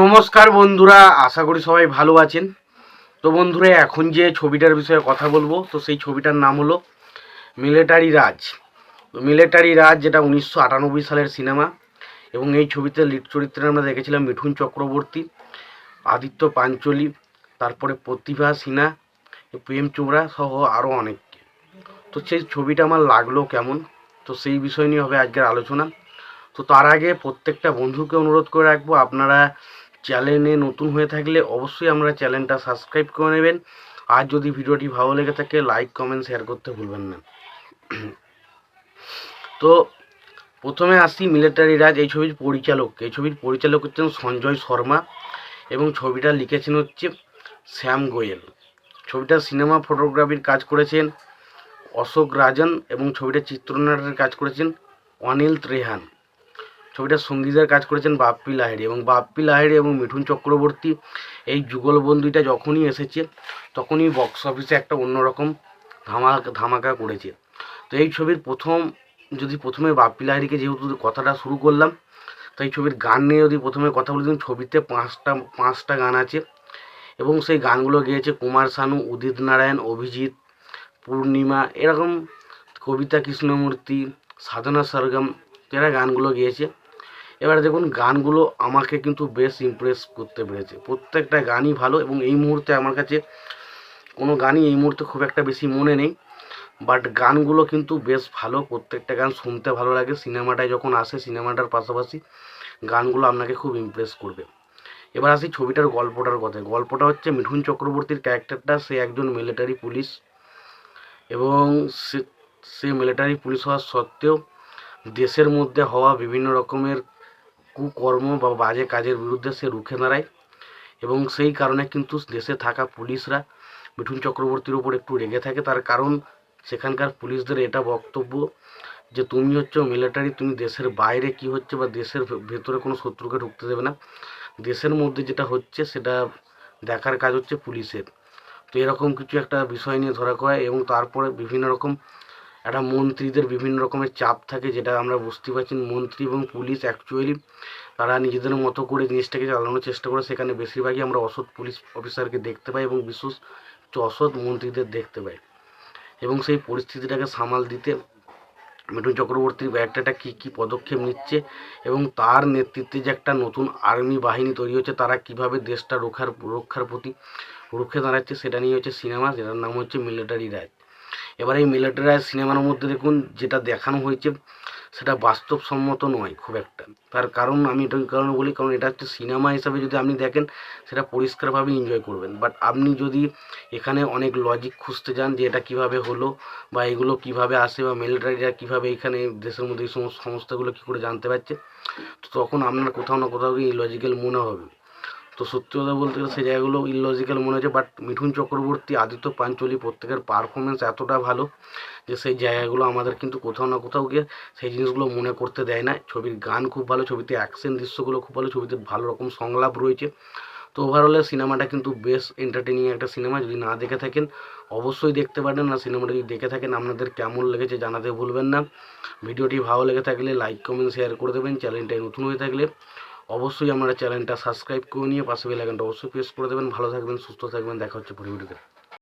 নমস্কার বন্ধুরা, আশা করি সবাই ভালো আছেন। তো বন্ধুরা, এখন যে ছবিটার বিষয়ে কথা বলবো, তো সেই ছবিটার নাম হলো মিলিটারি রাজ। তো মিলিটারি রাজ যেটা 1998 সালের সিনেমা, এবং এই ছবিতে লিড চরিত্রে আমরা দেখেছিলাম মিঠুন চক্রবর্তী, আদিত্য পাঞ্চোলি, তারপরে প্রতিভা সিনহা, প্রেম চোপড়া সহ আরও অনেককে। তো সেই ছবিটা আমার লাগলো কেমন, তো সেই বিষয় নিয়ে হবে আজকের আলোচনা। তো তার আগে প্রত্যেকটা বন্ধুকে অনুরোধ করে রাখবো, আপনারা চ্যানেলে নতুন হয়ে থাকলে অবশ্যই আমরা চ্যানেলটা সাবস্ক্রাইব করে নেবেন। আর যদি ভিডিওটি ভালো লেগে থাকে লাইক কমেন্ট শেয়ার করতে ভুলবেন না। তো প্রথমে আসি মিলিটারি রাজ এই ছবির পরিচালক। এই ছবির পরিচালক হচ্ছেন সঞ্জয় শর্মা, এবং ছবিটা লিখেছেন হচ্ছে শ্যাম গোয়েল। ছবিটা সিনেমা ফটোগ্রাফির কাজ করেছেন অশোক রাজন, এবং ছবিটা চিত্রনাট্যের কাজ করেছেন অনিল ত্রেহান। ছবিটার সঙ্গীতের কাজ করেছেন বাপ্পি লাহিড়ী, এবং বাপ্পি লাহিড়ী এবং মিঠুন চক্রবর্তী এই যুগলবন্দিটা যখনই এসেছে তখনই বক্স অফিসে একটা অন্যরকম ধামাকা করেছে। তো এই ছবির প্রথমে বাপ্পি লাহিড়ীকে যেহেতু কথাটা শুরু করলাম, তো এই ছবির গান নিয়ে যদি প্রথমে কথা বলি, ছবিতে পাঁচটা গান আছে, এবং সেই গানগুলো গেয়েছে কুমার শানু, উদিত নারায়ণ, অভিজিৎ, পূর্ণিমা, এরকম কবিতা কৃষ্ণমূর্তি, সাধনা সরগম, এরা গানগুলো গেয়েছে। এবার দেখুন, গানগুলো আমাকে কিন্তু বেশ ইমপ্রেস করতে পেরেছে। প্রত্যেকটা গানই ভালো, এবং এই মুহূর্তে আমার কাছে কোনো গানই এই মুহূর্তে খুব একটা বেশি মনে নেই, বাট গানগুলো কিন্তু বেশ ভালো। প্রত্যেকটা গান শুনতে ভালো লাগে। সিনেমাটায় যখন আসে, সিনেমাটার পাশাপাশি গানগুলো আপনাকে খুব ইমপ্রেস করবে। এবার আসি ছবিটার গল্পটার কথায়। গল্পটা হচ্ছে মিঠুন চক্রবর্তীর ক্যারেক্টারটা, সে একজন মিলিটারি পুলিশ, এবং সে মিলিটারি পুলিশ হওয়ার সত্ত্বেও দেশের মধ্যে হওয়া বিভিন্ন রকমের কুকর্ম বা বাজে কাজের বিরুদ্ধে সে রুখে দাঁড়ায়, এবং সেই কারণে কিন্তু দেশে থাকা পুলিশরা মিঠুন চক্রবর্তীর উপর একটু রেগে থাকে। তার কারণ সেখানকার পুলিশদের এটা বক্তব্য যে তুমি হচ্ছে মিলিটারি, তুমি দেশের বাইরে কি হচ্ছে বা দেশের ভেতরে কোনো শত্রুকে ঢুকতে দেবে না, দেশের মধ্যে যেটা হচ্ছে সেটা দেখার কাজ হচ্ছে পুলিশের। তো এরকম কিছু একটা বিষয় নিয়ে ধরা হয়, এবং তারপরে বিভিন্ন রকম একটা মন্ত্রীদের বিভিন্ন রকমের চাপ থাকে, যেটা আমরা বুঝতে পারছি। মন্ত্রী এবং পুলিশ অ্যাকচুয়ালি তারা নিজেদের মতো করে জিনিসটাকে চালানোর চেষ্টা করে। সেখানে বেশিরভাগই আমরা অসৎ পুলিশ অফিসারকে দেখতে পাই, এবং বিশেষ অসৎ মন্ত্রীদের দেখতে পাই, এবং সেই পরিস্থিতিটাকে সামাল দিতে মিঠুন চক্রবর্তীর ক্যারেক্টারটা কী কী পদক্ষেপ নিচ্ছে, এবং তার নেতৃত্বে যে একটা নতুন আর্মি বাহিনী তৈরি হচ্ছে, তারা কিভাবে দেশটা রক্ষার প্রতি রুখে দাঁড়াচ্ছে, সেটা নিয়ে হচ্ছে সিনেমা, যেটার নাম হচ্ছে মিলিটারি রাজ। এবার এই মিলিটারি রাজ সিনেমার মধ্যে দেখুন যেটা দেখানো হয়েছে সেটা বাস্তবসম্মত নয় খুব একটা। তার কারণ আমি এটা ওই কারণে বলি, কারণ এটা হচ্ছে সিনেমা হিসাবে যদি আপনি দেখেন সেটা পরিষ্কারভাবে এনজয় করবেন, বাট আপনি যদি এখানে অনেক লজিক খুঁজতে যান যে এটা কিভাবে হলো বা এগুলো কিভাবে আসে বা মিলিটারিরা কীভাবে এখানে দেশের মধ্যে এই সমস্ত সমস্যাগুলো কী করে জানতে পারছে, তো তখন আপনার কোথাও না কোথাও ইলজিক্যাল মনে হবে। তো সত্যি কথা বলতে গেলে সেই জায়গাগুলো ইলজিক্যাল মনে হচ্ছে, বাট মিঠুন চক্রবর্তী, আদিত্য পাঞ্চোলি প্রত্যেকের পারফরমেন্স এতটা ভালো যে সেই জায়গাগুলো আমাদের কিন্তু কোথাও না কোথাও গিয়ে সেই জিনিসগুলো মনে করতে দেয় না। ছবির গান খুব ভালো, ছবিতে অ্যাকশন দৃশ্যগুলো খুব ভালো, ছবিতে ভালো রকম সংলাপ রয়েছে। তো ওভারঅলে সিনেমাটা কিন্তু বেশ এন্টারটেনিং একটা সিনেমা। যদি না দেখে থাকেন অবশ্যই দেখতে পারেন। আর সিনেমাটা যদি দেখে থাকেন আপনাদের কেমন লেগেছে জানাতে ভুলবেন না। ভিডিওটি ভালো লেগে থাকলে লাইক কমেন্ট শেয়ার করে দেবেন। চ্যানেলটায় নতুন হয়ে থাকলে অবশ্যই আপনারা চ্যানেলটা সাবস্ক্রাইব করে নিয়ে পাশে বেল আইকনটা অবশ্যই প্রেস করে দেবেন। ভালো থাকবেন, সুস্থ থাকবেন, দেখা হচ্ছে পরে ভিডিওতে।